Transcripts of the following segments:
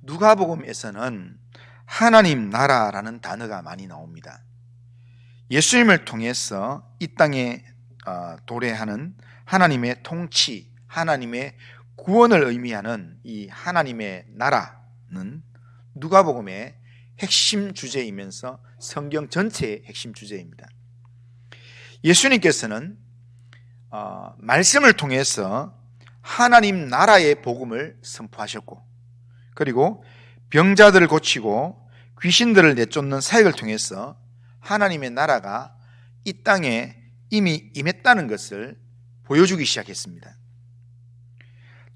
누가복음에서는 하나님 나라라는 단어가 많이 나옵니다. 예수님을 통해서 이 땅에 도래하는 하나님의 통치, 하나님의 구원을 의미하는 이 하나님의 나라는 누가복음의 핵심 주제이면서 성경 전체의 핵심 주제입니다. 예수님께서는 말씀을 통해서 하나님 나라의 복음을 선포하셨고, 그리고 병자들을 고치고 귀신들을 내쫓는 사역을 통해서 하나님의 나라가 이 땅에 이미 임했다는 것을 보여주기 시작했습니다.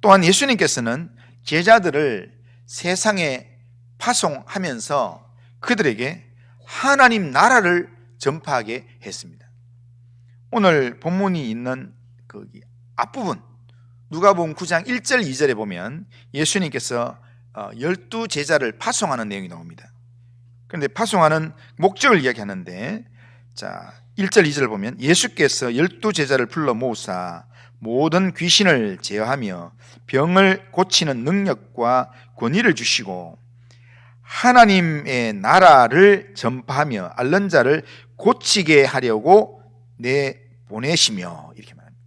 또한 예수님께서는 제자들을 세상에 파송하면서 그들에게 하나님 나라를 전파하게 했습니다. 오늘 본문이 있는 그 앞부분 누가복음 9장 1절 2절에 보면 예수님께서 12제자를 파송하는 내용이 나옵니다. 그런데 파송하는 목적을 이야기하는데, 자 1절 2절을 보면 예수께서 12제자를 불러 모으사 모든 귀신을 제어하며 병을 고치는 능력과 권위를 주시고 하나님의 나라를 전파하며 앓는 자를 고치게 하려고 내보내시며, 이렇게 말합니다.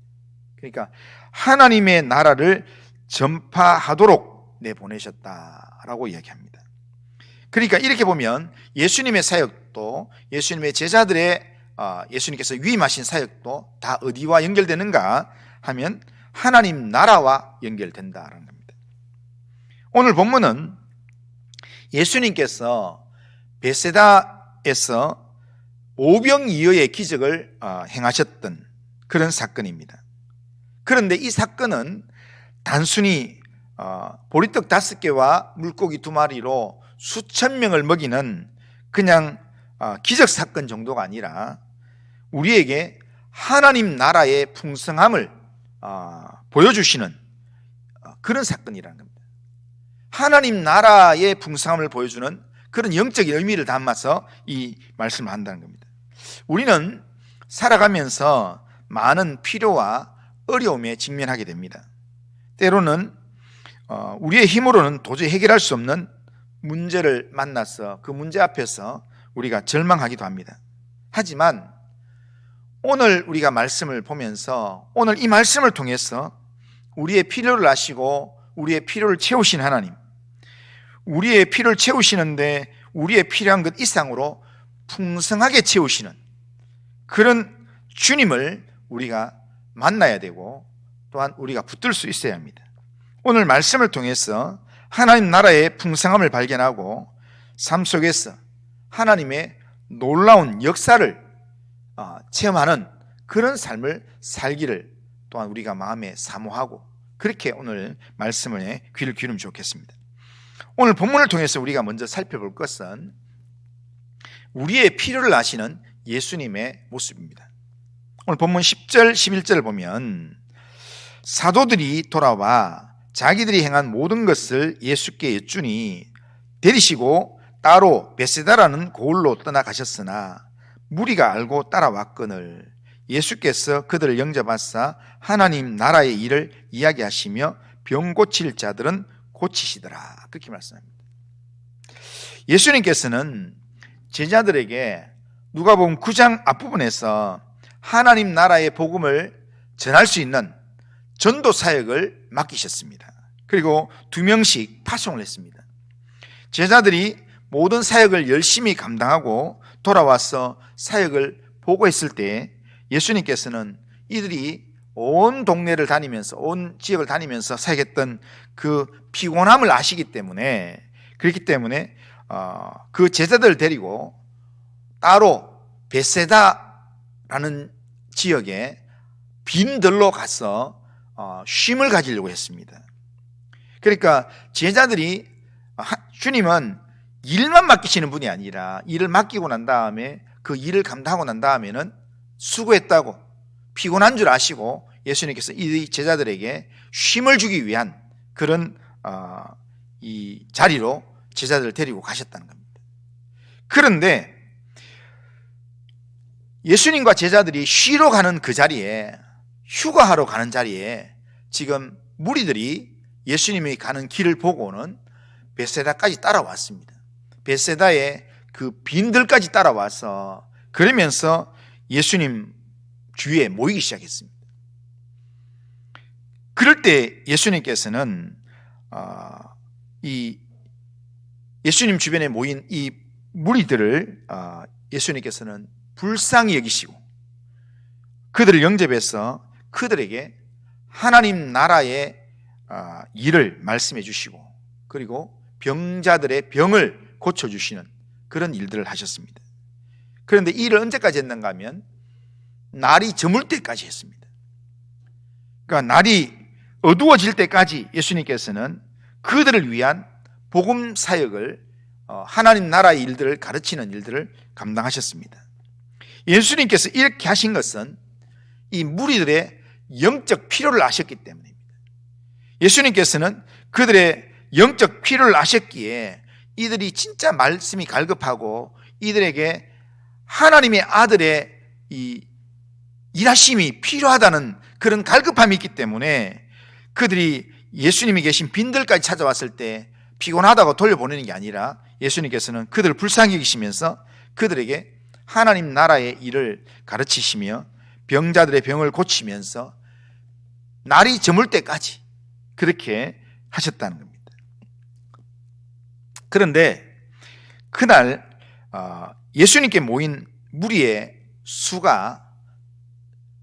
그러니까 하나님의 나라를 전파하도록 내보내셨다라고 이야기합니다. 그러니까 이렇게 보면 예수님의 사역도, 예수님의 제자들의 예수님께서 위임하신 사역도 다 어디와 연결되는가 하면 하나님 나라와 연결된다라는 겁니다. 오늘 본문은 예수님께서 베세다에서 오병이어의 기적을 행하셨던 그런 사건입니다. 그런데 이 사건은 단순히 보리떡 5개와 물고기 2마리로 수천 명을 먹이는 그냥 기적 사건 정도가 아니라 우리에게 하나님 나라의 풍성함을 보여주시는 그런 사건이라는 겁니다. 하나님 나라의 풍성함을 보여주는 그런 영적인 의미를 담아서 이 말씀을 한다는 겁니다. 우리는 살아가면서 많은 필요와 어려움에 직면하게 됩니다. 때로는 우리의 힘으로는 도저히 해결할 수 없는 문제를 만나서 그 문제 앞에서 우리가 절망하기도 합니다. 하지만 오늘 우리가 말씀을 보면서, 오늘 이 말씀을 통해서 우리의 필요를 아시고 우리의 필요를 채우신 하나님, 우리의 필요를 채우시는데 우리의 필요한 것 이상으로 풍성하게 채우시는 그런 주님을 우리가 만나야 되고, 또한 우리가 붙들 수 있어야 합니다. 오늘 말씀을 통해서 하나님 나라의 풍성함을 발견하고 삶 속에서 하나님의 놀라운 역사를 체험하는 그런 삶을 살기를 또한 우리가 마음에 사모하고, 그렇게 오늘 말씀에 귀를 기울이면 좋겠습니다. 오늘 본문을 통해서 우리가 먼저 살펴볼 것은 우리의 필요를 아시는 예수님의 모습입니다. 오늘 본문 10절 11절을 보면 사도들이 돌아와 자기들이 행한 모든 것을 예수께 여쭈니 데리시고 따로 베세다라는 고을로 떠나가셨으나 무리가 알고 따라왔거늘 예수께서 그들을 영접하사 하나님 나라의 일을 이야기하시며 병 고칠 자들은 고치시더라, 그렇게 말씀합니다. 예수님께서는 제자들에게 누가복음 9장 앞부분에서 하나님 나라의 복음을 전할 수 있는 전도 사역을 맡기셨습니다. 그리고 2명씩 파송을 했습니다. 제자들이 모든 사역을 열심히 감당하고 돌아와서 사역을 보고했을 때 예수님께서는 이들이 온 동네를 다니면서, 온 지역을 다니면서 사역했던 그 피곤함을 아시기 때문에, 그렇기 때문에 그 제자들을 데리고 따로 베세다라는 지역에 빈들로 가서 쉼을 가지려고 했습니다. 그러니까 제자들이, 주님은 일만 맡기시는 분이 아니라 일을 맡기고 난 다음에 그 일을 감당하고 난 다음에는 수고했다고, 피곤한 줄 아시고 예수님께서 이 제자들에게 쉼을 주기 위한 그런 이 자리로 제자들을 데리고 가셨다는 겁니다. 그런데 예수님과 제자들이 쉬러 가는 그 자리에, 휴가하러 가는 자리에 지금 무리들이 예수님이 가는 길을 보고는 벳세다까지 따라왔습니다. 벳세다의 그 빈들까지 따라와서 그러면서 예수님 주위에 모이기 시작했습니다. 그럴 때 예수님께서는 이 예수님 주변에 모인 이 무리들을 예수님께서는 불쌍히 여기시고 그들을 영접해서 그들에게 하나님 나라의 일을 말씀해 주시고 그리고 병자들의 병을 고쳐주시는 그런 일들을 하셨습니다. 그런데 이 일을 언제까지 했는가 하면 날이 저물 때까지 했습니다. 그러니까 날이 어두워질 때까지 예수님께서는 그들을 위한 복음 사역을 하나님 나라의 일들을 가르치는 일들을 감당하셨습니다. 예수님께서 이렇게 하신 것은 이 무리들의 영적 필요를 아셨기 때문입니다. 예수님께서는 그들의 영적 필요를 아셨기에 이들이 진짜 말씀이 갈급하고 이들에게 하나님의 아들의 이 일하심이 필요하다는 그런 갈급함이 있기 때문에 그들이 예수님이 계신 빈들까지 찾아왔을 때 피곤하다고 돌려보내는 게 아니라 예수님께서는 그들을 불쌍히 여기시면서 그들에게 하나님 나라의 일을 가르치시며 병자들의 병을 고치면서 날이 저물 때까지 그렇게 하셨다는 겁니다. 그런데 그날 예수님께 모인 무리의 수가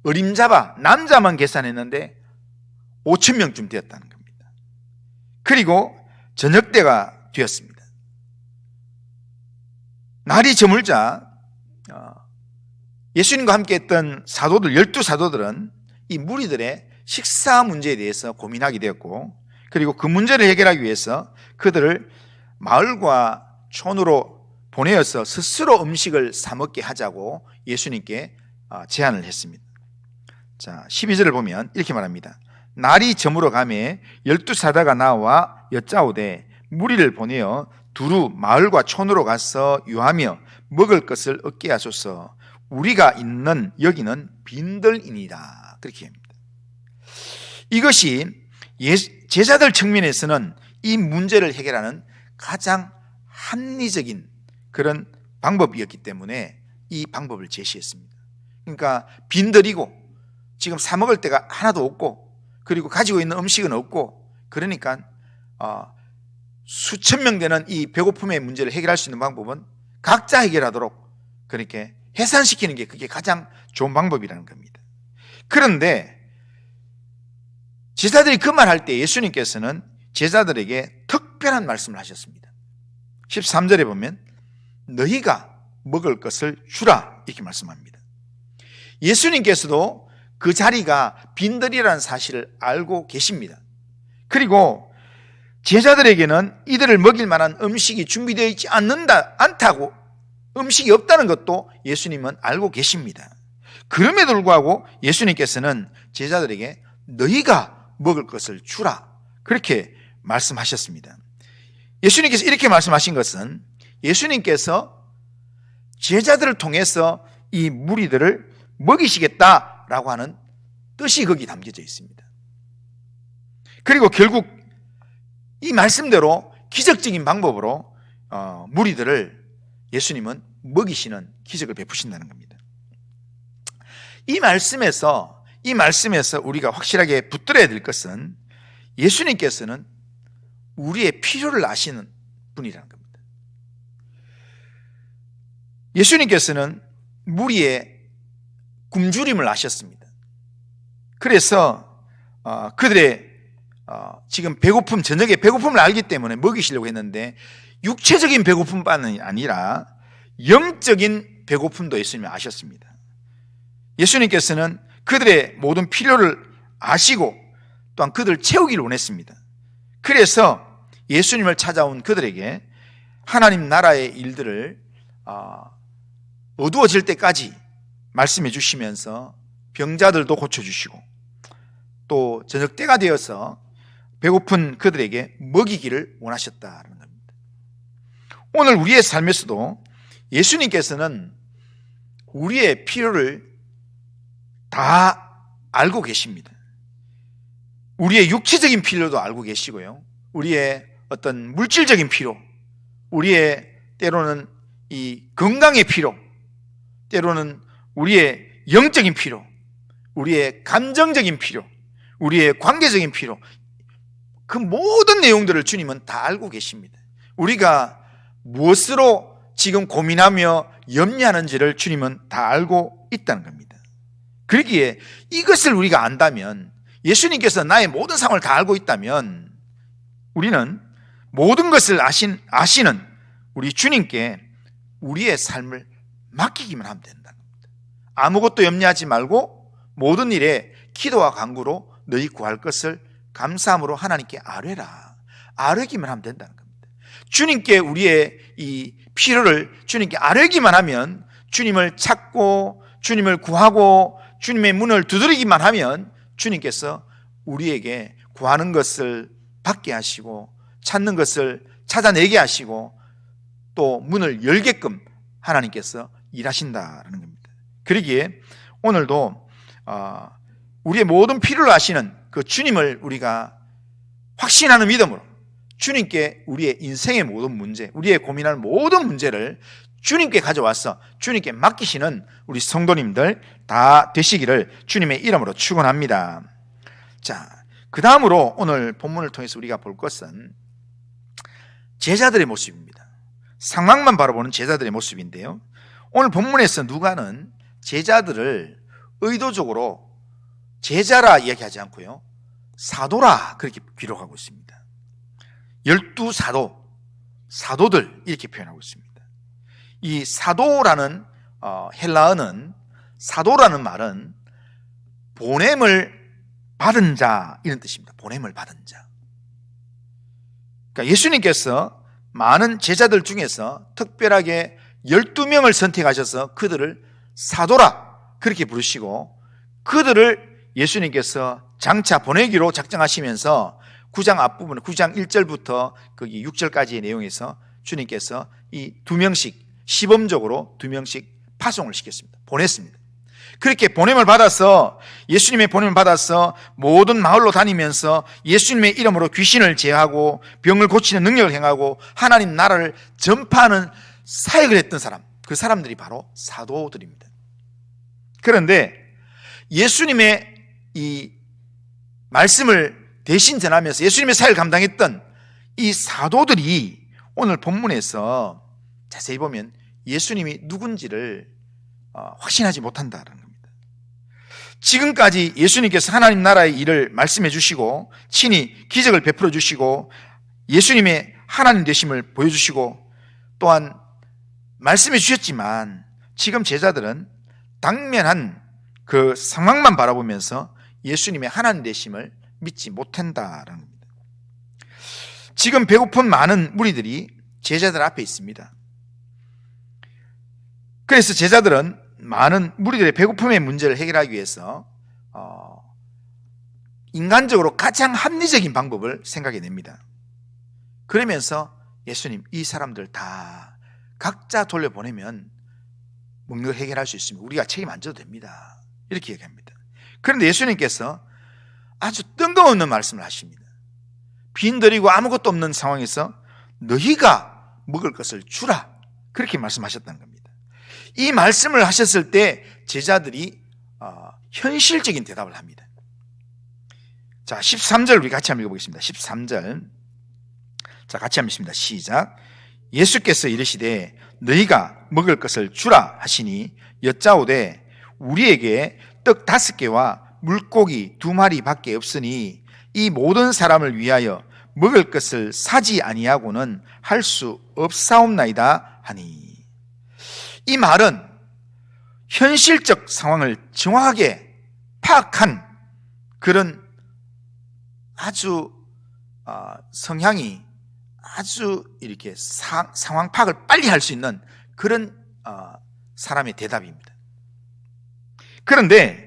어림잡아 남자만 계산했는데 5천 명쯤 되었다는 겁니다. 그리고 저녁 때가 되었습니다. 날이 저물자 예수님과 함께 했던 사도들 12사도들은 이 무리들의 식사 문제에 대해서 고민하게 되었고 그리고 그 문제를 해결하기 위해서 그들을 마을과 촌으로 보내어서 스스로 음식을 사 먹게 하자고 예수님께 제안을 했습니다. 자, 12절을 보면 이렇게 말합니다. 날이 저물어 가매 12사도가 나와 여짜오되 무리를 보내어 두루 마을과 촌으로 가서 유하며 먹을 것을 얻게 하소서. 우리가 있는 여기는 빈들이니라. 그렇게 합니다. 이것이 제자들 측면에서는 이 문제를 해결하는 가장 합리적인 그런 방법이었기 때문에 이 방법을 제시했습니다. 그러니까 빈들이고 지금 사 먹을 데가 하나도 없고 그리고 가지고 있는 음식은 없고 그러니까 수천 명 되는 이 배고픔의 문제를 해결할 수 있는 방법은 각자 해결하도록 그렇게 해산시키는 게 그게 가장 좋은 방법이라는 겁니다. 그런데 제자들이 그 말 할 때 예수님께서는 제자들에게 특별한 말씀을 하셨습니다. 13절에 보면 너희가 먹을 것을 주라 이렇게 말씀합니다. 예수님께서도 그 자리가 빈들이라는 사실을 알고 계십니다. 그리고 제자들에게는 이들을 먹일 만한 음식이 준비되어 있지 않다고 음식이 없다는 것도 예수님은 알고 계십니다. 그럼에도 불구하고 예수님께서는 제자들에게 너희가 먹을 것을 주라 그렇게 말씀하셨습니다. 예수님께서 이렇게 말씀하신 것은 예수님께서 제자들을 통해서 이 무리들을 먹이시겠다라고 하는 뜻이 거기 담겨져 있습니다. 그리고 결국 이 말씀대로 기적적인 방법으로 무리들을 예수님은 먹이시는 기적을 베푸신다는 겁니다. 이 말씀에서 우리가 확실하게 붙들어야 될 것은 예수님께서는 우리의 필요를 아시는 분이라는 겁니다. 예수님께서는 무리의 굶주림을 아셨습니다. 그래서 그들의 지금 배고픔, 저녁에 배고픔을 알기 때문에 먹이시려고 했는데 육체적인 배고픔만이 아니라 영적인 배고픔도 예수님이 아셨습니다. 예수님께서는 그들의 모든 필요를 아시고 또한 그들을 채우기를 원했습니다. 그래서 예수님을 찾아온 그들에게 하나님 나라의 일들을 어두워질 때까지 말씀해 주시면서 병자들도 고쳐주시고 또 저녁 때가 되어서 배고픈 그들에게 먹이기를 원하셨다는 겁니다. 오늘 우리의 삶에서도 예수님께서는 우리의 필요를 다 알고 계십니다. 우리의 육체적인 필요도 알고 계시고요. 우리의 어떤 물질적인 필요, 우리의 때로는 이 건강의 필요, 때로는 우리의 영적인 필요, 우리의 감정적인 필요, 우리의 관계적인 필요, 그 모든 내용들을 주님은 다 알고 계십니다. 우리가 무엇으로 지금 고민하며 염려하는지를 주님은 다 알고 있다는 겁니다. 그러기에 이것을 우리가 안다면, 예수님께서 나의 모든 상황을 다 알고 있다면, 우리는 모든 것을 아시는 우리 주님께 우리의 삶을 맡기기만 하면 된다는 겁니다. 아무것도 염려하지 말고 모든 일에 기도와 간구로 너희 구할 것을 감사함으로 하나님께 아뢰라. 아뢰기만 하면 된다는 겁니다. 주님께 우리의 이 필요를 주님께 아뢰기만 하면, 주님을 찾고 주님을 구하고 주님의 문을 두드리기만 하면 주님께서 우리에게 구하는 것을 받게 하시고 찾는 것을 찾아내게 하시고 또 문을 열게끔 하나님께서 일하신다라는 겁니다. 그러기에 오늘도 우리의 모든 필요를 아시는 그 주님을 우리가 확신하는 믿음으로 주님께 우리의 인생의 모든 문제, 우리의 고민할 모든 문제를 주님께 가져와서 주님께 맡기시는 우리 성도님들 다 되시기를 주님의 이름으로 축원합니다. 자, 그 다음으로 오늘 본문을 통해서 우리가 볼 것은 제자들의 모습입니다. 상황만 바라보는 제자들의 모습인데요, 오늘 본문에서 누가는 제자들을 의도적으로 제자라 이야기하지 않고요, 사도라 그렇게 기록하고 있습니다. 12사도, 사도들 이렇게 표현하고 있습니다. 이 사도라는 헬라어는, 사도라는 말은 보냄을 받은 자 이런 뜻입니다. 보냄을 받은 자. 그러니까 예수님께서 많은 제자들 중에서 특별하게 12명을 선택하셔서 그들을 사도라 그렇게 부르시고, 그들을 예수님께서 장차 보내기로 작정하시면서 9장 앞부분, 9장 1절부터 거기 6절까지의 내용에서 주님께서 이 2명씩 시범적으로 2명씩 파송을 시켰습니다. 보냈습니다. 그렇게 보냄을 받아서, 예수님의 보냄을 받아서 모든 마을로 다니면서 예수님의 이름으로 귀신을 제하고 병을 고치는 능력을 행하고 하나님 나라를 전파하는 사역을 했던 사람, 그 사람들이 바로 사도들입니다. 그런데 예수님의 이 말씀을 대신 전하면서 예수님의 사역을 감당했던 이 사도들이 오늘 본문에서 자세히 보면 예수님이 누군지를 확신하지 못한다는 겁니다. 지금까지 예수님께서 하나님 나라의 일을 말씀해 주시고 친히 기적을 베풀어 주시고 예수님의 하나님 되심을 보여주시고 또한 말씀해 주셨지만, 지금 제자들은 당면한 그 상황만 바라보면서 예수님의 하나님 되심을 믿지 못한다라는 겁니다. 지금 배고픈 많은 무리들이 제자들 앞에 있습니다. 그래서 제자들은 많은 무리들의 배고픔의 문제를 해결하기 위해서 인간적으로 가장 합리적인 방법을 생각해냅니다. 그러면서 예수님, 이 사람들 다 각자 돌려보내면 먹는 걸 해결할 수 있으면 우리가 책임 안 져도 됩니다. 이렇게 얘기합니다. 그런데 예수님께서 아주 뜬금없는 말씀을 하십니다. 빈들이고 아무것도 없는 상황에서 너희가 먹을 것을 주라, 그렇게 말씀하셨다는 겁니다. 이 말씀을 하셨을 때 제자들이 현실적인 대답을 합니다. 자, 13절 우리 같이 한번 읽어보겠습니다. 13절. 자, 같이 한번 읽습니다. 시작. 예수께서 이르시되 너희가 먹을 것을 주라 하시니 여짜오되 우리에게 떡 5개와 물고기 2마리 밖에 없으니 이 모든 사람을 위하여 먹을 것을 사지 아니하고는 할 수 없사옵나이다 하니. 이 말은 현실적 상황을 정확하게 파악한 그런 아주 성향이 아주 이렇게 상황 파악을 빨리 할 수 있는 그런 사람의 대답입니다. 그런데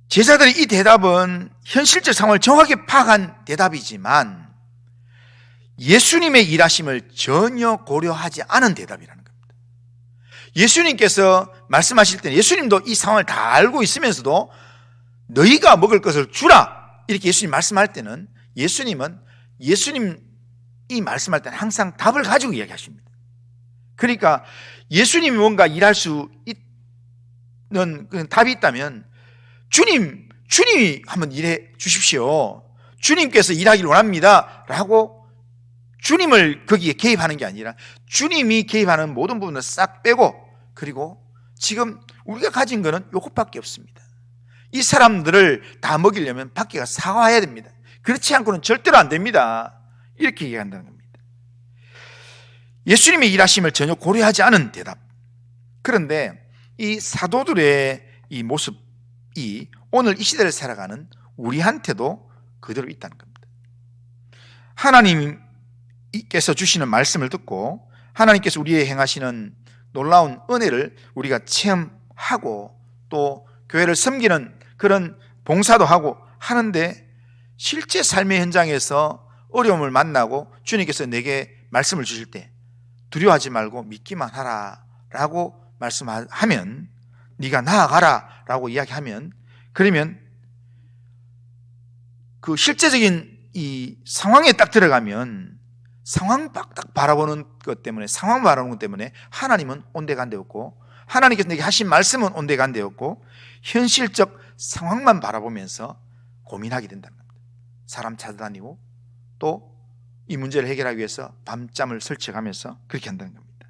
제자들이 이 대답은 현실적 상황을 정확하게 파악한 대답이지만 예수님의 일하심을 전혀 고려하지 않은 대답이라는 겁니다. 예수님께서 말씀하실 때는 예수님도 이 상황을 다 알고 있으면서도 너희가 먹을 것을 주라, 이렇게 예수님 말씀할 때는 예수님은 예수님 이 말씀할 때는 항상 답을 가지고 이야기하십니다. 그러니까 예수님이 뭔가 일할 수 있는 답이 있다면 주님이 한번 일해 주십시오. 주님께서 일하기를 원합니다. 라고 주님을 거기에 개입하는 게 아니라 주님이 개입하는 모든 부분을 싹 빼고, 그리고 지금 우리가 가진 거는 이것밖에 없습니다. 이 사람들을 다 먹이려면 밖에 가서 사과해야 됩니다. 그렇지 않고는 절대로 안 됩니다. 이렇게 얘기한다는 겁니다. 예수님의 일하심을 전혀 고려하지 않은 대답. 그런데 이 사도들의 이 모습이 오늘 이 시대를 살아가는 우리한테도 그대로 있다는 겁니다. 하나님께서 주시는 말씀을 듣고 하나님께서 우리의 행하시는 놀라운 은혜를 우리가 체험하고 또 교회를 섬기는 그런 봉사도 하고 하는데, 실제 삶의 현장에서 어려움을 만나고 주님께서 내게 말씀을 주실 때 두려워하지 말고 믿기만 하라 라고 말씀하면, 네가 나아가라 라고 이야기하면, 그러면 그 실제적인 이 상황에 딱 들어가면 상황 딱 바라보는 것 때문에, 상황 바라보는 것 때문에 하나님은 온데간데 없고, 하나님께서 내게 하신 말씀은 온데간데 없고, 현실적 상황만 바라보면서 고민하게 된다는 겁니다. 사람 찾아다니고 또 이 문제를 해결하기 위해서 밤잠을 설치하면서 그렇게 한다는 겁니다.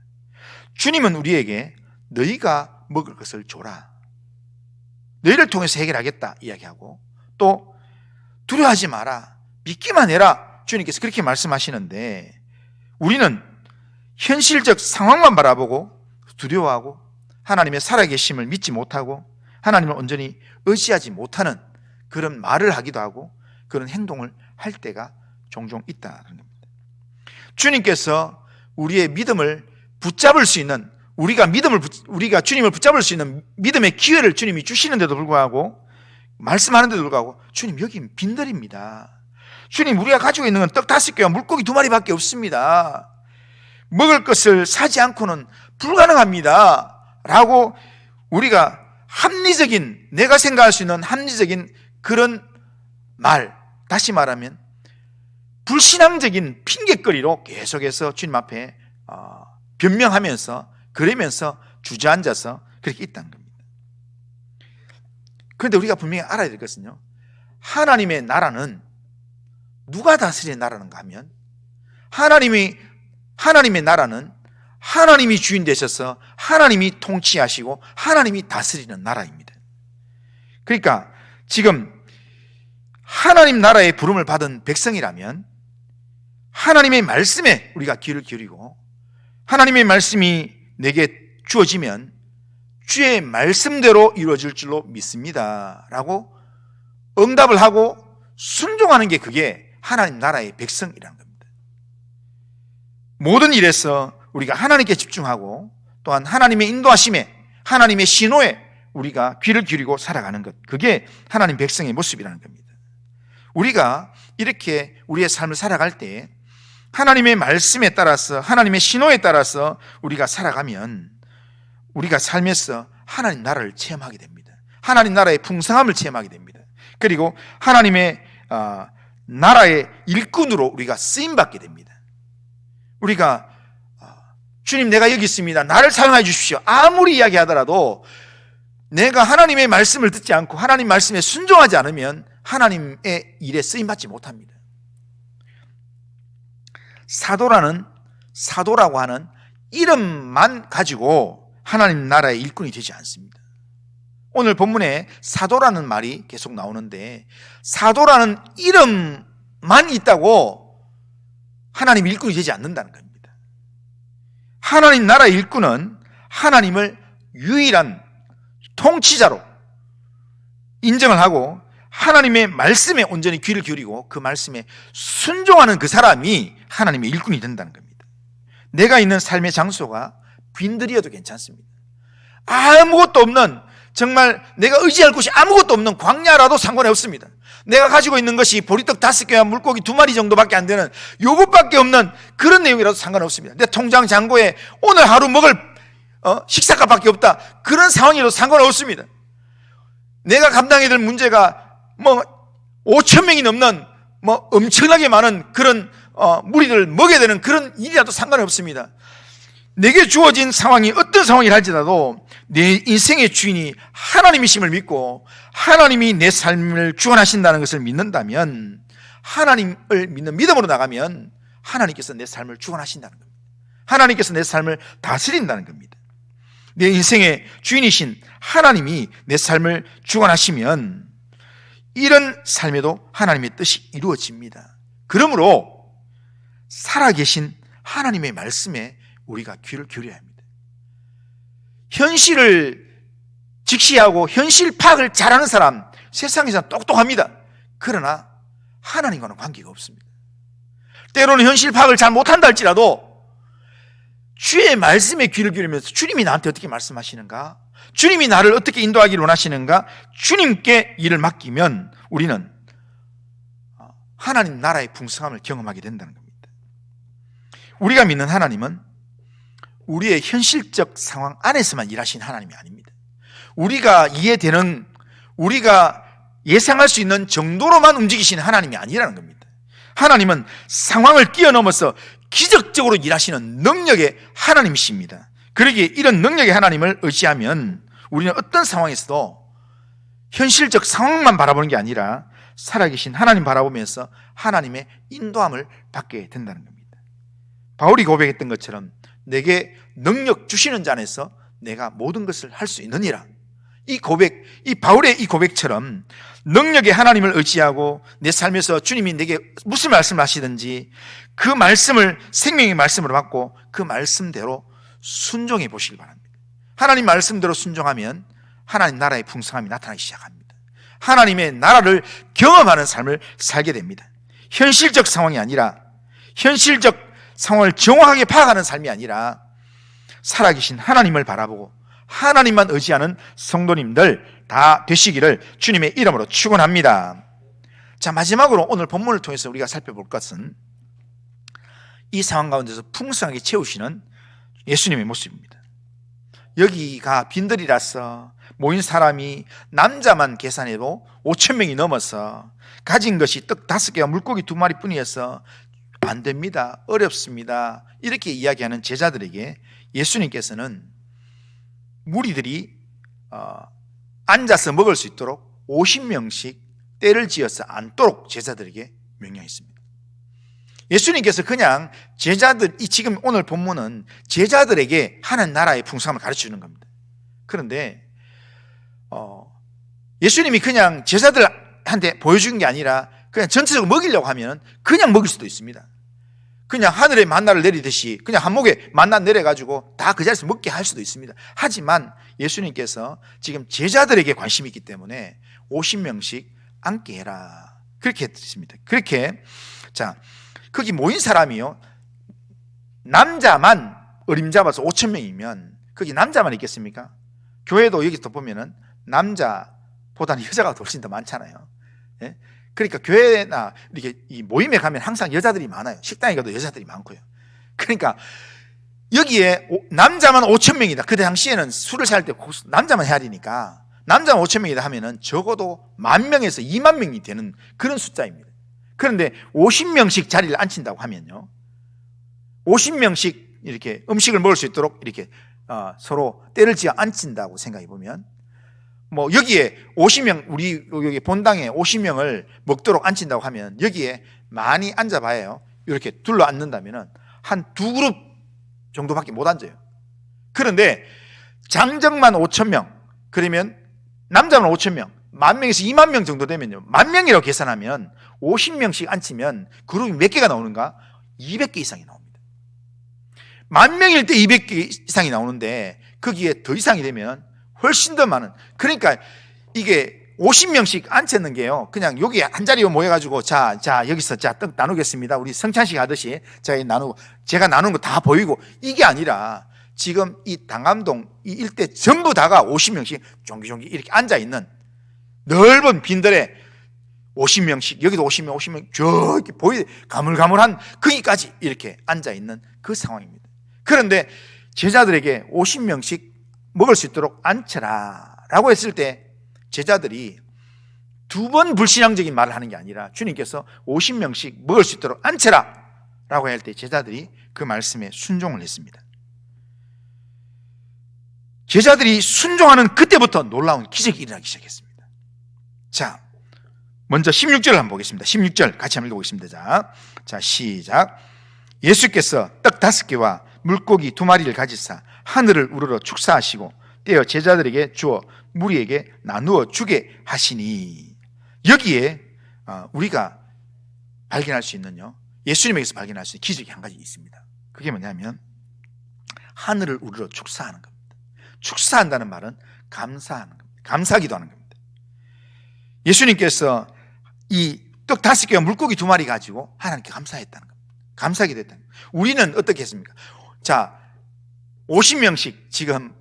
주님은 우리에게 너희가 먹을 것을 줘라, 너희를 통해서 해결하겠다 이야기하고, 또 두려워하지 마라, 믿기만 해라, 주님께서 그렇게 말씀하시는데, 우리는 현실적 상황만 바라보고 두려워하고 하나님의 살아계심을 믿지 못하고 하나님을 온전히 의지하지 못하는 그런 말을 하기도 하고 그런 행동을 할 때가 종종 있다는 겁니다. 주님께서 우리의 믿음을 붙잡을 수 있는, 우리가 주님을 붙잡을 수 있는 믿음의 기회를 주님이 주시는데도 불구하고, 말씀하는데도 불구하고 주님 여기 빈들입니다. 주님 우리가 가지고 있는 건 떡 5개와 물고기 2마리밖에 없습니다. 먹을 것을 사지 않고는 불가능합니다 라고 우리가 합리적인, 내가 생각할 수 있는 합리적인 그런 말, 다시 말하면 불신앙적인 핑계거리로 계속해서 주님 앞에 변명하면서 그러면서 주저앉아서 그렇게 있다는 겁니다. 그런데 우리가 분명히 알아야 될 것은요, 하나님의 나라는 누가 다스리는 나라는가 하면, 하나님의 나라는 하나님이 주인 되셔서 하나님이 통치하시고 하나님이 다스리는 나라입니다. 그러니까 지금 하나님 나라의 부름을 받은 백성이라면 하나님의 말씀에 우리가 귀를 기울이고, 하나님의 말씀이 내게 주어지면 주의 말씀대로 이루어질 줄로 믿습니다 라고 응답을 하고 순종하는 게, 그게 하나님 나라의 백성이라는 겁니다. 모든 일에서 우리가 하나님께 집중하고 또한 하나님의 인도하심에, 하나님의 신호에 우리가 귀를 기울이고 살아가는 것, 그게 하나님 백성의 모습이라는 겁니다. 우리가 이렇게 우리의 삶을 살아갈 때 하나님의 말씀에 따라서, 하나님의 신호에 따라서 우리가 살아가면 우리가 삶에서 하나님 나라를 체험하게 됩니다. 하나님 나라의 풍성함을 체험하게 됩니다. 그리고 하나님의 나라의 일꾼으로 우리가 쓰임받게 됩니다. 우리가 주님 내가 여기 있습니다, 나를 사용해 주십시오, 아무리 이야기하더라도 내가 하나님의 말씀을 듣지 않고 하나님 말씀에 순종하지 않으면 하나님의 일에 쓰임받지 못합니다. 사도라고 하는 이름만 가지고 하나님 나라의 일꾼이 되지 않습니다. 오늘 본문에 사도라는 말이 계속 나오는데, 사도라는 이름만 있다고 하나님 일꾼이 되지 않는다는 겁니다. 하나님 나라의 일꾼은 하나님을 유일한 통치자로 인정을 하고 하나님의 말씀에 온전히 귀를 기울이고 그 말씀에 순종하는 그 사람이 하나님의 일꾼이 된다는 겁니다. 내가 있는 삶의 장소가 빈들이어도 괜찮습니다. 아무것도 없는, 정말 내가 의지할 곳이 아무것도 없는 광야라도 상관이 없습니다. 내가 가지고 있는 것이 보리떡 5개와 물고기 2마리 정도밖에 안 되는, 요것밖에 없는 그런 내용이라도 상관없습니다. 내 통장 잔고에 오늘 하루 먹을 식사값밖에 없다, 그런 상황이라도 상관없습니다. 내가 감당해야 될 문제가 5,000명이 넘는 엄청나게 많은 그런 무리들을 먹여야 되는 그런 일이라도 상관이 없습니다. 내게 주어진 상황이 어떤 상황이라 할지라도 내 인생의 주인이 하나님이심을 믿고 하나님이 내 삶을 주관하신다는 것을 믿는다면, 하나님을 믿는 믿음으로 나가면 하나님께서 내 삶을 주관하신다는 겁니다. 하나님께서 내 삶을 다스린다는 겁니다. 내 인생의 주인이신 하나님이 내 삶을 주관하시면 이런 삶에도 하나님의 뜻이 이루어집니다. 그러므로 살아계신 하나님의 말씀에 우리가 귀를 기울여야 합니다. 현실을 직시하고 현실 파악을 잘하는 사람, 세상에서는 똑똑합니다. 그러나 하나님과는 관계가 없습니다. 때로는 현실 파악을 잘 못한다 할지라도 주의 말씀에 귀를 기울이면서 주님이 나한테 어떻게 말씀하시는가, 주님이 나를 어떻게 인도하기를 원하시는가, 주님께 일을 맡기면 우리는 하나님 나라의 풍성함을 경험하게 된다는 겁니다. 우리가 믿는 하나님은 우리의 현실적 상황 안에서만 일하신 하나님이 아닙니다. 우리가 이해되는, 우리가 예상할 수 있는 정도로만 움직이시는 하나님이 아니라는 겁니다. 하나님은 상황을 뛰어넘어서 기적적으로 일하시는 능력의 하나님이십니다. 그러기에 이런 능력의 하나님을 의지하면 우리는 어떤 상황에서도 현실적 상황만 바라보는 게 아니라 살아계신 하나님 바라보면서 하나님의 인도함을 받게 된다는 겁니다. 바울이 고백했던 것처럼 내게 능력 주시는 자 안에서 내가 모든 것을 할 수 있느니라. 이 고백, 이 바울의 이 고백처럼 능력의 하나님을 의지하고 내 삶에서 주님이 내게 무슨 말씀을 하시든지 그 말씀을 생명의 말씀으로 받고 그 말씀대로 순종해 보시기 바랍니다. 하나님 말씀대로 순종하면 하나님 나라의 풍성함이 나타나기 시작합니다. 하나님의 나라를 경험하는 삶을 살게 됩니다. 현실적 상황이 아니라, 현실적 상황을 정확하게 파악하는 삶이 아니라 살아계신 하나님을 바라보고 하나님만 의지하는 성도님들 다 되시기를 주님의 이름으로 축원합니다. 자, 마지막으로 오늘 본문을 통해서 우리가 살펴볼 것은 이 상황 가운데서 풍성하게 채우시는 예수님의 모습입니다. 여기가 빈들이라서 모인 사람이 남자만 계산해도 5,000명이 넘어서 가진 것이 떡 5개와 물고기 2마리 뿐이어서 안 됩니다, 어렵습니다, 이렇게 이야기하는 제자들에게 예수님께서는 무리들이 앉아서 먹을 수 있도록 50명씩 때를 지어서 앉도록 제자들에게 명령했습니다. 예수님께서 그냥 제자들, 지금 오늘 본문은 제자들에게 하는 나라의 풍성함을 가르치는 겁니다. 그런데 예수님이 그냥 제자들한테 보여준 게 아니라 그냥 전체적으로 먹이려고 하면 그냥 먹일 수도 있습니다. 그냥 하늘에 만나를 내리듯이 그냥 한목에 만나 내려가지고 다 그 자리에서 먹게 할 수도 있습니다. 하지만 예수님께서 지금 제자들에게 관심이 있기 때문에 50명씩 앉게 해라, 그렇게 했습니다. 그렇게, 자, 거기 모인 사람이요, 남자만 어림잡아서 5,000명이면 거기 남자만 있겠습니까? 교회도 여기 또 보면은 남자보다는 여자가 훨씬 더 많잖아요. 예? 그러니까 교회나 이렇게 이 모임에 가면 항상 여자들이 많아요. 식당에 가도 여자들이 많고요. 그러니까 여기에 남자만 5,000명이다. 그 당시에는 술을 살 때 남자만 해야 되니까 남자만 5,000명이다 하면은 적어도 10,000명에서 20,000명이 되는 그런 숫자입니다. 그런데 50명씩 자리를 앉힌다고 하면요, 50명씩 이렇게 음식을 먹을 수 있도록 이렇게 서로 때를 지어 앉힌다고 생각해 보면, 뭐 여기에 50명, 우리 여기 본당에 50명을 먹도록 앉힌다고 하면 여기에 많이 앉아봐요. 이렇게 둘러 앉는다면은 한 2그룹 정도밖에 못 앉아요. 그런데 장정만 5,000명, 그러면 남자만 5,000명, 10,000명에서 20,000명 정도 되면요, 10,000명이라고 계산하면 50명씩 앉히면 그룹이 몇 개가 나오는가? 200개 이상이 나옵니다. 10,000명일 때 200개 이상이 나오는데 거기에 더 이상이 되면 훨씬 더 많은, 그러니까 이게 50명씩 앉혔는 게요, 그냥 여기 한 자리에 모여가지고 자 여기서 자 떡 나누겠습니다, 우리 성찬식 하듯이 제가 나누는 거 다 보이고, 이게 아니라 지금 이 당암동 이 일대 전부 다가 50명씩 종기종기 이렇게 앉아있는 넓은 빈들에 50명씩, 여기도 50명 저기 가물가물한 거기까지 이렇게 앉아있는 그 상황입니다. 그런데 제자들에게 50명씩 먹을 수 있도록 앉혀라 라고 했을 때 제자들이 2번 불신앙적인 말을 하는 게 아니라 주님께서 50명씩 먹을 수 있도록 앉혀라 라고 할 때 제자들이 그 말씀에 순종을 했습니다. 제자들이 순종하는 그때부터 놀라운 기적이 일어나기 시작했습니다. 자, 먼저 16절을 한번 보겠습니다. 16절 같이 한번 읽어보겠습니다. 자, 시작. 예수께서 떡 5개와 물고기 2마리를 가지사 하늘을 우러러 축사하시고 떼어 제자들에게 주어 무리에게 나누어 주게 하시니. 여기에 우리가 발견할 수 있는요, 예수님에게서 발견할 수 있는 기적이 한 가지 있습니다. 그게 뭐냐면 하늘을 우러러 축사하는 겁니다. 축사한다는 말은 감사하는 겁니다. 감사기도 하는 겁니다. 예수님께서 이 떡 5개와 물고기 2마리 가지고 하나님께 감사했다는 겁니다. 감사기도 했다는 겁니다. 우리는 어떻게 했습니까? 자, 50명씩 지금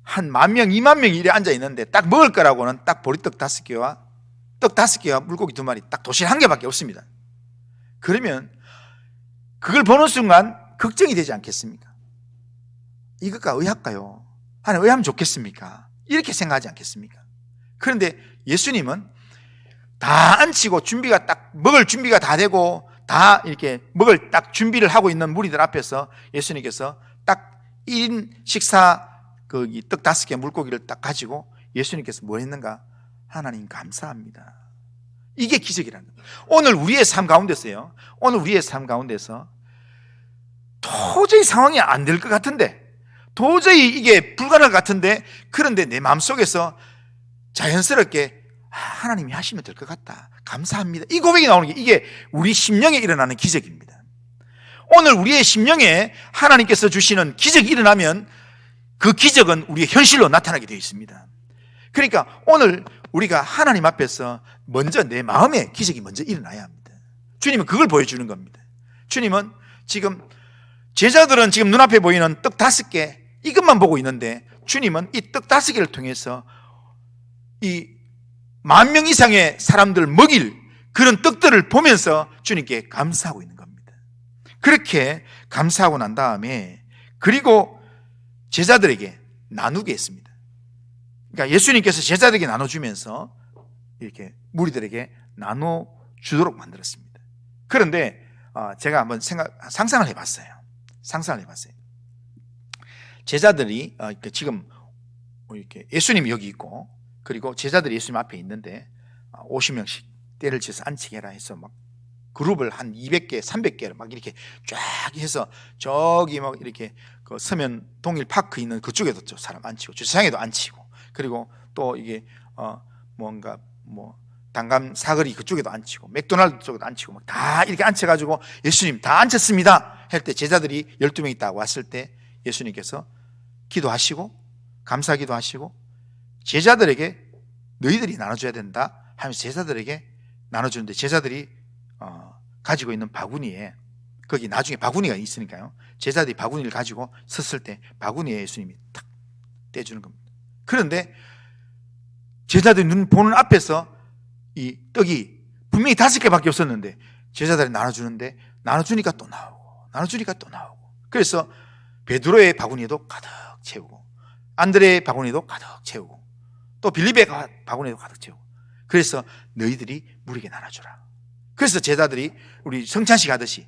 한 10,000명, 20,000명이 이래 앉아 있는데 딱 먹을 거라고는 딱 보리떡 5개와 떡 5개와 물고기 2마리 딱 도시락 1개밖에 없습니다. 그러면 그걸 보는 순간 걱정이 되지 않겠습니까? 이것과 의할까요? 하나님 의하면 좋겠습니까? 이렇게 생각하지 않겠습니까? 그런데 예수님은 다 앉히고 준비가 딱 먹을 준비가 다 되고 다 이렇게 먹을 딱 준비를 하고 있는 무리들 앞에서 예수님께서 딱 1인 식사 거기 떡 5개 물고기를 딱 가지고 예수님께서 뭐 했는가? 하나님 감사합니다. 이게 기적이라는 거예요. 오늘 우리의 삶 가운데서요, 오늘 우리의 삶 가운데서 도저히 상황이 안 될 것 같은데, 도저히 이게 불가능할 것 같은데, 그런데 내 마음속에서 자연스럽게 하나님이 하시면 될 것 같다, 감사합니다, 이 고백이 나오는 게 이게 우리 심령에 일어나는 기적입니다. 오늘 우리의 심령에 하나님께서 주시는 기적이 일어나면 그 기적은 우리의 현실로 나타나게 되어 있습니다. 그러니까 오늘 우리가 하나님 앞에서 먼저 내 마음에 기적이 먼저 일어나야 합니다. 주님은 그걸 보여주는 겁니다. 주님은 지금 제자들은 지금 눈앞에 보이는 떡 5개 이것만 보고 있는데, 주님은 이 떡 5개를 통해서 이 10,000명 이상의 사람들 먹일 그런 떡들을 보면서 주님께 감사하고 있는 겁니다. 그렇게 감사하고 난 다음에 그리고 제자들에게 나누게 했습니다. 그러니까 예수님께서 제자들에게 나눠주면서 이렇게 무리들에게 나눠주도록 만들었습니다. 그런데 제가 한번 상상을 해봤어요. 제자들이 지금 이렇게 예수님이 여기 있고, 그리고 제자들이 예수님 앞에 있는데 50명씩 때를 지어서 앉히게 해라 해서 막 그룹을 한 200개, 300개를 막 이렇게 쫙 해서 저기 막 이렇게 그 서면 동일 파크 있는 그쪽에도 사람 앉히고 주차장에도 앉히고, 그리고 또 이게 뭔가 뭐 단감 사거리 그쪽에도 앉히고 맥도날드 쪽에도 앉히고 막 다 이렇게 앉혀가지고 예수님 다 앉혔습니다 할 때 제자들이 12명이 딱 왔을 때 예수님께서 기도하시고 감사기도 하시고 제자들에게 너희들이 나눠줘야 된다 하면서 제자들에게 나눠주는데, 제자들이 가지고 있는 바구니에, 거기 나중에 바구니가 있으니까요, 제자들이 바구니를 가지고 섰을 때 바구니에 예수님이 탁 떼주는 겁니다. 그런데 제자들이 눈 보는 앞에서 이 떡이 분명히 5개밖에 없었는데 제자들이 나눠주는데 나눠주니까 또 나오고 그래서 베드로의 바구니에도 가득 채우고 안드레의 바구니에도 가득 채우고 또 빌립의 바구니에도 가득 채우고, 그래서 너희들이 무리에게 나눠주라. 그래서 제자들이 우리 성찬식 하듯이,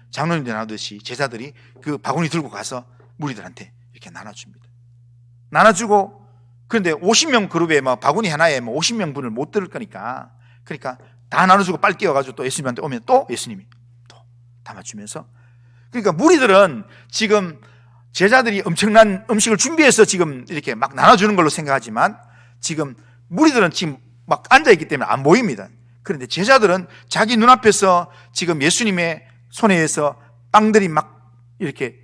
장로님들 나누듯이 제자들이 그 바구니 들고 가서 무리들한테 이렇게 나눠줍니다. 나눠주고, 그런데 50명 그룹에 막 바구니 하나에 50명 분을 못 들을 거니까, 그러니까 다 나눠주고 빨리 뛰어가지고 또 예수님한테 오면 또 예수님이 또 담아주면서, 그러니까 무리들은 지금 제자들이 엄청난 음식을 준비해서 지금 이렇게 막 나눠주는 걸로 생각하지만 지금 무리들은 지금 막 앉아있기 때문에 안 보입니다. 그런데 제자들은 자기 눈앞에서 지금 예수님의 손에서 빵들이 막 이렇게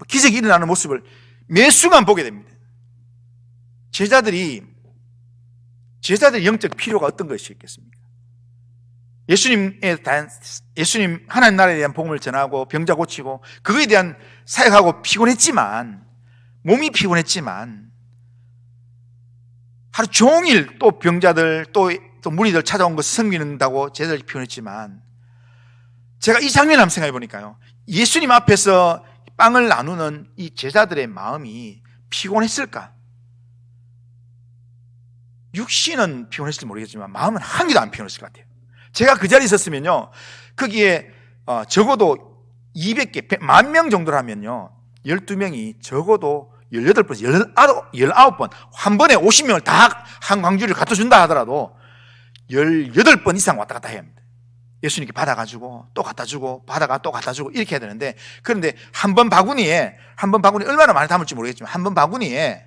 기적이 일어나는 모습을 매 순간 보게 됩니다. 제자들의 영적 필요가 어떤 것이 있겠습니까? 예수님 하나님 나라에 대한 복음을 전하고 병자 고치고 그거에 대한 사역하고 피곤했지만, 몸이 피곤했지만 하루 종일 또 병자들 또 무리들 찾아온 것을 섬기는다고 제자들이 피곤했지만, 제가 이 장면을 한번 생각해 보니까요, 예수님 앞에서 빵을 나누는 이 제자들의 마음이 피곤했을까? 육신은 피곤했을지 모르겠지만 마음은 한 개도 안 피곤했을 것 같아요. 제가 그 자리에 있었으면요, 거기에 적어도 200개, 10,000명 정도라면요 12명이 적어도 18번, 19번 한 번에 50명을 다 한 광주를 갖다 준다 하더라도 18번 이상 왔다 갔다 해야 합니다. 예수님께 받아가지고 또 갖다 주고 받아가 또 갖다 주고 이렇게 해야 되는데, 그런데 한 번 바구니에 얼마나 많이 담을지 모르겠지만 한 번 바구니에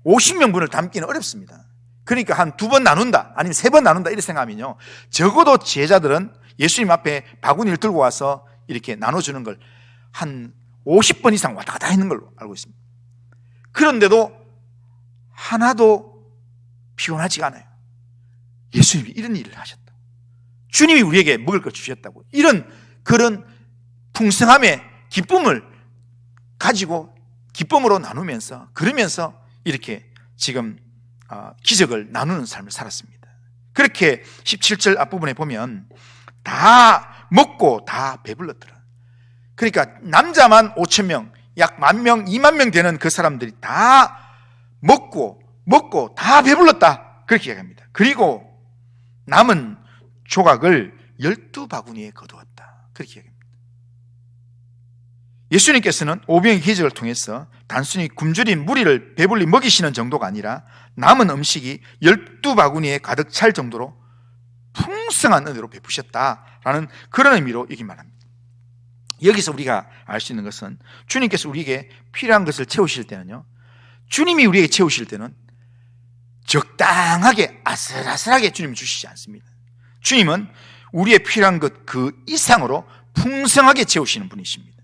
50명분을 담기는 어렵습니다. 그러니까 한 2번 나눈다 아니면 3번 나눈다 이렇게 생각하면요 적어도 제자들은 예수님 앞에 바구니를 들고 와서 이렇게 나눠주는 걸 한 50번 이상 왔다 갔다 했는 걸로 알고 있습니다. 그런데도 하나도 피곤하지가 않아요. 예수님이 이런 일을 하셨다. 주님이 우리에게 먹을 걸 주셨다고. 그런 풍성함의 기쁨을 가지고 기쁨으로 나누면서 그러면서 이렇게 지금 기적을 나누는 삶을 살았습니다. 그렇게 17절 앞부분에 보면 다 먹고 다 배불렀더라. 그러니까 남자만 5,000명, 약 10,000명, 20,000명 되는 그 사람들이 다 먹고 다 배불렀다 그렇게 이야기합니다. 그리고 남은 조각을 12바구니에 거두었다 그렇게 이야기합니다. 예수님께서는 오병의 기적을 통해서 단순히 굶주린 무리를 배불리 먹이시는 정도가 아니라 남은 음식이 12바구니에 가득 찰 정도로 풍성한 은혜로 베푸셨다라는 그런 의미로 여기 말합니다. 여기서 우리가 알 수 있는 것은 주님께서 우리에게 필요한 것을 채우실 때는요 주님이 우리에게 채우실 때는 적당하게 아슬아슬하게 주님이 주시지 않습니다. 주님은 우리의 필요한 것 그 이상으로 풍성하게 채우시는 분이십니다.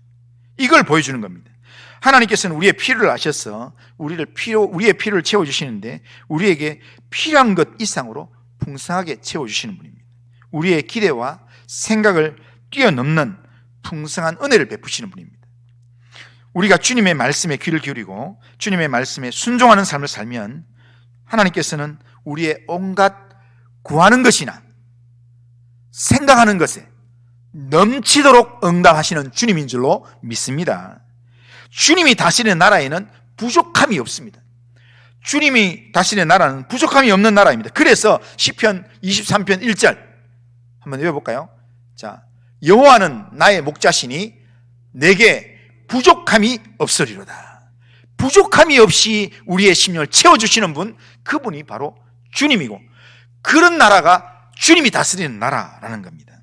이걸 보여주는 겁니다. 하나님께서는 우리의 필요를 아셔서 우리의 필요를 채워주시는데 우리에게 필요한 것 이상으로 풍성하게 채워주시는 분입니다. 우리의 기대와 생각을 뛰어넘는 풍성한 은혜를 베푸시는 분입니다. 우리가 주님의 말씀에 귀를 기울이고 주님의 말씀에 순종하는 삶을 살면 하나님께서는 우리의 온갖 구하는 것이나 생각하는 것에 넘치도록 응답하시는 주님인 줄로 믿습니다. 주님이 다스리는 나라에는 부족함이 없습니다. 주님이 다스리는 나라는 부족함이 없는 나라입니다. 그래서 시편 23편 1절 한번 외워볼까요? 자, 여호와는 나의 목자시니 내게 부족함이 없으리로다. 부족함이 없이 우리의 심령을 채워주시는 분, 그분이 바로 주님이고 그런 나라가 주님이 다스리는 나라라는 겁니다.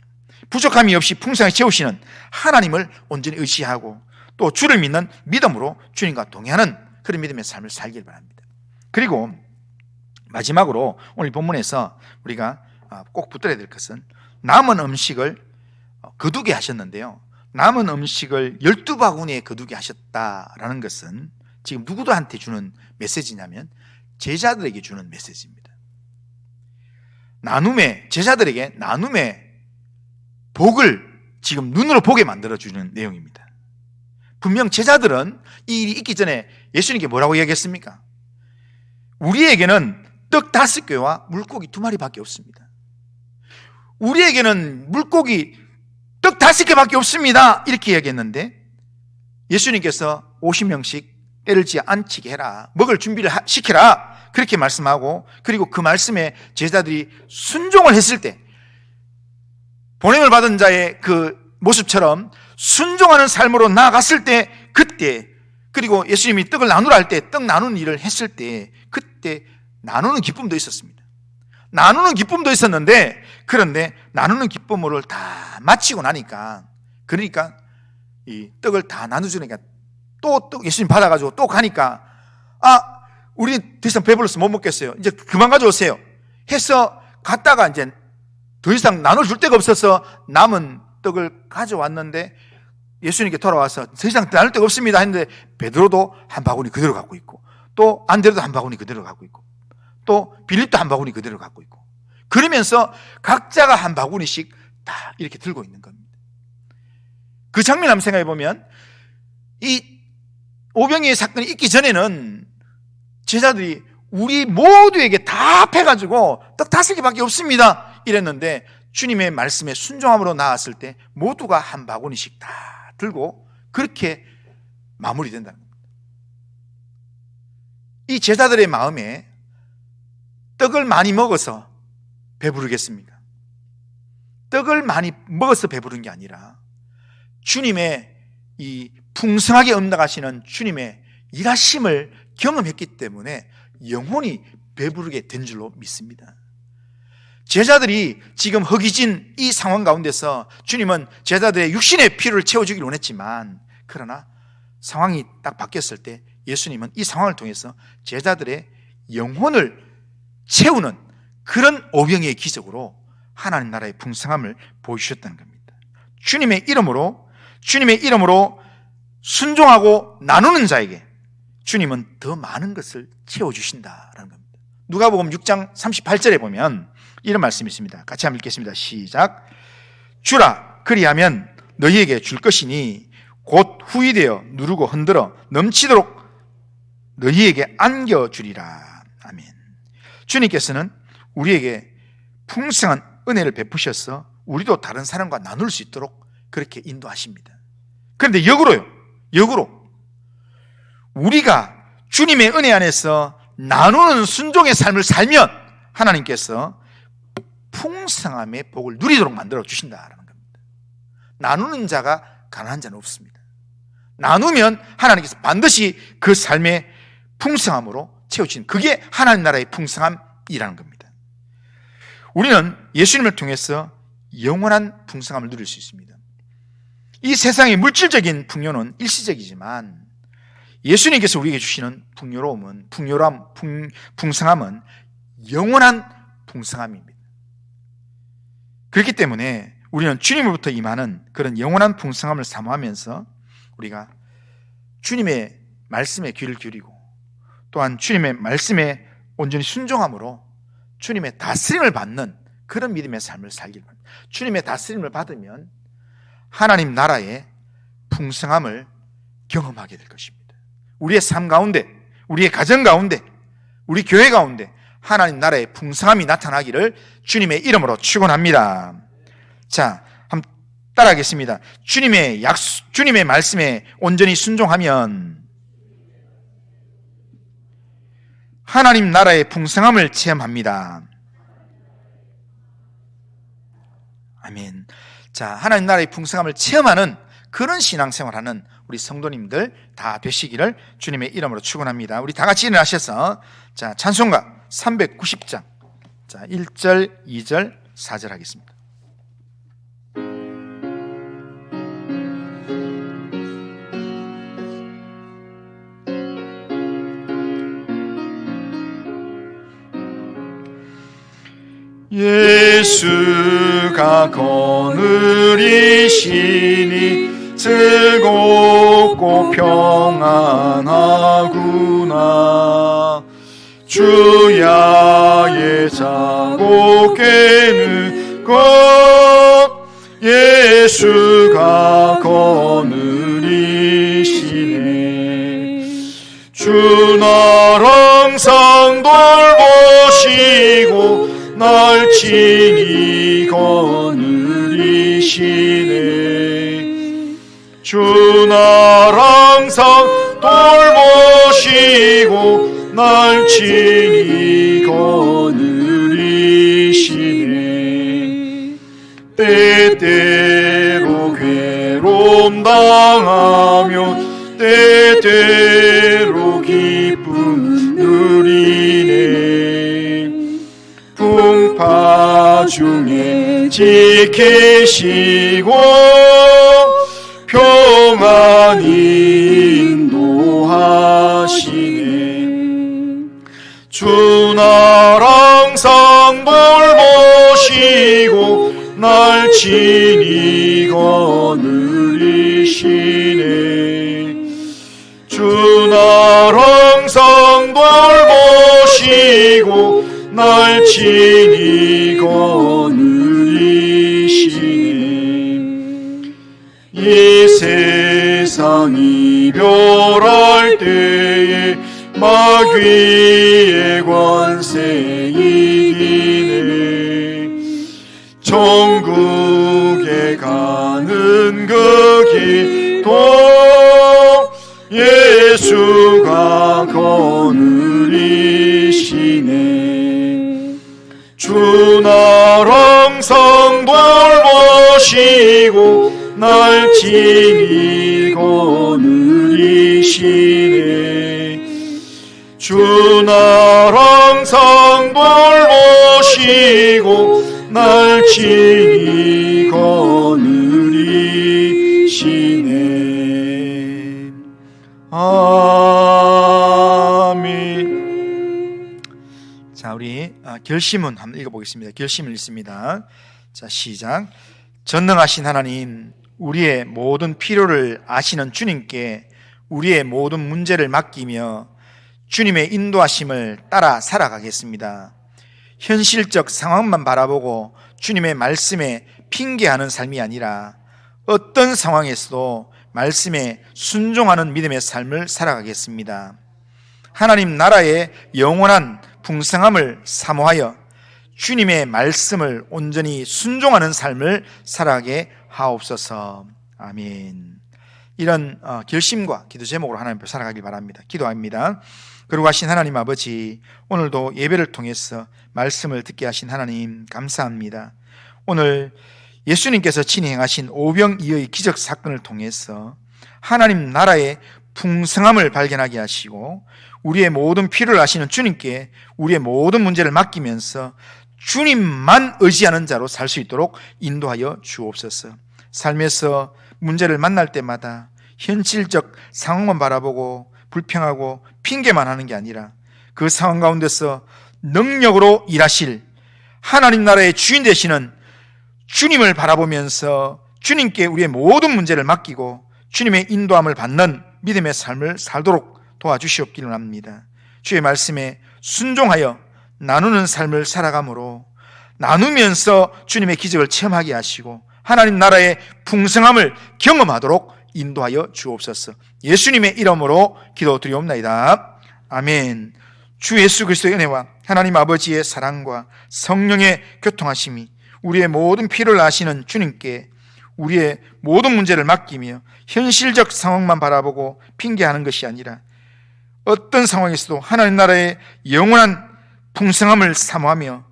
부족함이 없이 풍성하게 채우시는 하나님을 온전히 의지하고 또 주를 믿는 믿음으로 주님과 동행하는 그런 믿음의 삶을 살길 바랍니다. 그리고 마지막으로 오늘 본문에서 우리가 꼭 붙들어야 될 것은 남은 음식을 거두게 하셨는데요, 남은 음식을 12바구니에 거두게 하셨다라는 것은 지금 누구도한테 주는 메시지냐면 제자들에게 주는 메시지입니다. 제자들에게 나눔의 복을 지금 눈으로 보게 만들어주는 내용입니다. 분명 제자들은 이 일이 있기 전에 예수님께 뭐라고 이야기했습니까? 우리에게는 떡 5개와 물고기 2마리밖에 없습니다. 우리에게는 물고기 떡 5개밖에 없습니다 이렇게 이야기했는데 예수님께서 50명씩 때를 안 치게 해라, 먹을 준비를 시켜라 그렇게 말씀하고, 그리고 그 말씀에 제자들이 순종을 했을 때 보냄을 받은 자의 그 모습처럼 순종하는 삶으로 나아갔을 때, 그때, 그리고 예수님이 떡을 나누라 할 때 떡 나누는 일을 했을 때 그때 나누는 기쁨도 있었습니다. 나누는 기쁨도 있었는데, 그런데 나누는 기쁨을 다 마치고 나니까, 그러니까 이 떡을 다 나눠주니까 또 예수님 받아가지고 또 가니까 우리 더 이상 배불러서 못 먹겠어요, 이제 그만 가져오세요 해서 갔다가 이제 더 이상 나눠줄 데가 없어서 남은 떡을 가져왔는데 예수님께 돌아와서 더 이상 나눌 데가 없습니다 했는데 베드로도 한 바구니 그대로 갖고 있고 또 안드레도 한 바구니 그대로 갖고 있고 또 빌립도 한 바구니 그대로 갖고 있고, 그러면서 각자가 한 바구니씩 다 이렇게 들고 있는 겁니다. 그 장면 한번 생각해 보면 이 오병이의 사건이 있기 전에는 제자들이 우리 모두에게 다 패가지고 떡 5개밖에 없습니다 이랬는데 주님의 말씀에 순종함으로 나왔을 때 모두가 한 바구니씩 다 들고 그렇게 마무리된다는 겁니다. 이 제자들의 마음에 떡을 많이 먹어서 배부르겠습니까? 떡을 많이 먹어서 배부른 게 아니라 주님의 이 풍성하게 응답하시는 주님의 일하심을 경험했기 때문에 영혼이 배부르게 된 줄로 믿습니다. 제자들이 지금 허기진 이 상황 가운데서 주님은 제자들의 육신의 필요를 채워주길 원했지만, 그러나 상황이 딱 바뀌었을 때 예수님은 이 상황을 통해서 제자들의 영혼을 채우는 그런 오병이의 기적으로 하나님 나라의 풍성함을 보여주셨다는 겁니다. 주님의 이름으로 순종하고 나누는 자에게 주님은 더 많은 것을 채워주신다라는 겁니다. 누가복음 6장 38절에 보면 이런 말씀이 있습니다. 같이 한번 읽겠습니다. 시작. 주라, 그리하면 너희에게 줄 것이니 곧 후이되어 누르고 흔들어 넘치도록 너희에게 안겨주리라. 아멘. 주님께서는 우리에게 풍성한 은혜를 베푸셔서 우리도 다른 사람과 나눌 수 있도록 그렇게 인도하십니다. 그런데 역으로 우리가 주님의 은혜 안에서 나누는 순종의 삶을 살면 하나님께서 풍성함의 복을 누리도록 만들어 주신다는 겁니다. 나누는 자가 가난한 자는 없습니다. 나누면 하나님께서 반드시 그 삶의 풍성함으로 채워주시는, 그게 하나님 나라의 풍성함이라는 겁니다. 우리는 예수님을 통해서 영원한 풍성함을 누릴 수 있습니다. 이 세상의 물질적인 풍요는 일시적이지만 예수님께서 우리에게 주시는 풍성함은 영원한 풍성함입니다. 그렇기 때문에 우리는 주님으로부터 임하는 그런 영원한 풍성함을 사모하면서 우리가 주님의 말씀에 귀를 기울이고 또한 주님의 말씀에 온전히 순종함으로 주님의 다스림을 받는 그런 믿음의 삶을 살기를 바랍니다. 주님의 다스림을 받으면 하나님 나라의 풍성함을 경험하게 될 것입니다. 우리의 삶 가운데, 우리의 가정 가운데, 우리 교회 가운데 하나님 나라의 풍성함이 나타나기를 주님의 이름으로 축원합니다. 자, 한번 따라하겠습니다. 주님의 말씀에 온전히 순종하면 하나님 나라의 풍성함을 체험합니다. 아멘. 자, 하나님 나라의 풍성함을 체험하는 그런 신앙생활하는 우리 성도님들 다 되시기를 주님의 이름으로 축원합니다. 우리 다 같이 일어나셔서 자, 찬송가 390장 자, 1절, 2절, 4절 하겠습니다. 예수가 거느리시니 즐겁고 평안하구나. 주야의 자고 깨는 것 예수가 거느리시네. 주 날 항상 돌보시고 날 친히 거느리시네. 주 날 항상 돌보시고 날 친히 거느리시네. 때때로 괴로움 당하며 때때로 기쁨 누리네. 풍파 중에 지키시고 평안히 인도하시네. 주 날 항상 돌보시고 날 친히 거느리시네. 주 날 항상 돌보시고 날 친히 거느리시네. 이 세상 이별할 때에 마귀의 관세 이기네. 천국에 가는 그 길도 예수가 거느리시네. 주 날 항상 돌보 보시고 날 친히 거느리시네. 주 날 항상 돌보시고 날 친히 거느리시네. 아멘. 자, 우리 결심문 한번 읽어보겠습니다. 결심을 읽습니다. 자, 시작. 전능하신 하나님, 우리의 모든 필요를 아시는 주님께 우리의 모든 문제를 맡기며 주님의 인도하심을 따라 살아가겠습니다. 현실적 상황만 바라보고 주님의 말씀에 핑계하는 삶이 아니라 어떤 상황에서도 말씀에 순종하는 믿음의 삶을 살아가겠습니다. 하나님 나라의 영원한 풍성함을 사모하여 주님의 말씀을 온전히 순종하는 삶을 살아가게 하옵소서. 아멘. 이런 결심과 기도 제목으로 하나님 앞에 살아가길 바랍니다. 기도합니다. 거룩하신 하나님 아버지, 오늘도 예배를 통해서 말씀을 듣게 하신 하나님 감사합니다. 오늘 예수님께서 친히 행하신 오병이어의 기적 사건을 통해서 하나님 나라의 풍성함을 발견하게 하시고 우리의 모든 필요를 아시는 주님께 우리의 모든 문제를 맡기면서 주님만 의지하는 자로 살 수 있도록 인도하여 주옵소서. 삶에서 문제를 만날 때마다 현실적 상황만 바라보고 불평하고 핑계만 하는 게 아니라 그 상황 가운데서 능력으로 일하실 하나님 나라의 주인 되시는 주님을 바라보면서 주님께 우리의 모든 문제를 맡기고 주님의 인도함을 받는 믿음의 삶을 살도록 도와주시옵기를 합니다. 주의 말씀에 순종하여 나누는 삶을 살아가므로 나누면서 주님의 기적을 체험하게 하시고 하나님 나라의 풍성함을 경험하도록 인도하여 주옵소서. 예수님의 이름으로 기도드리옵나이다. 아멘. 주 예수 그리스도의 은혜와 하나님 아버지의 사랑과 성령의 교통하심이 우리의 모든 필요를 아시는 주님께 우리의 모든 문제를 맡기며 현실적 상황만 바라보고 핑계하는 것이 아니라 어떤 상황에서도 하나님 나라의 영원한 풍성함을 사모하며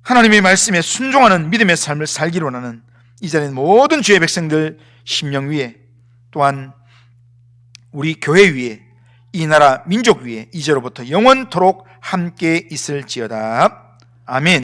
하나님의 말씀에 순종하는 믿음의 삶을 살기로 원하는 이 자리에 모든 주의 백성들 심령 위에 또한 우리 교회 위에 이 나라 민족 위에 이제로부터 영원토록 함께 있을지어다. 아멘.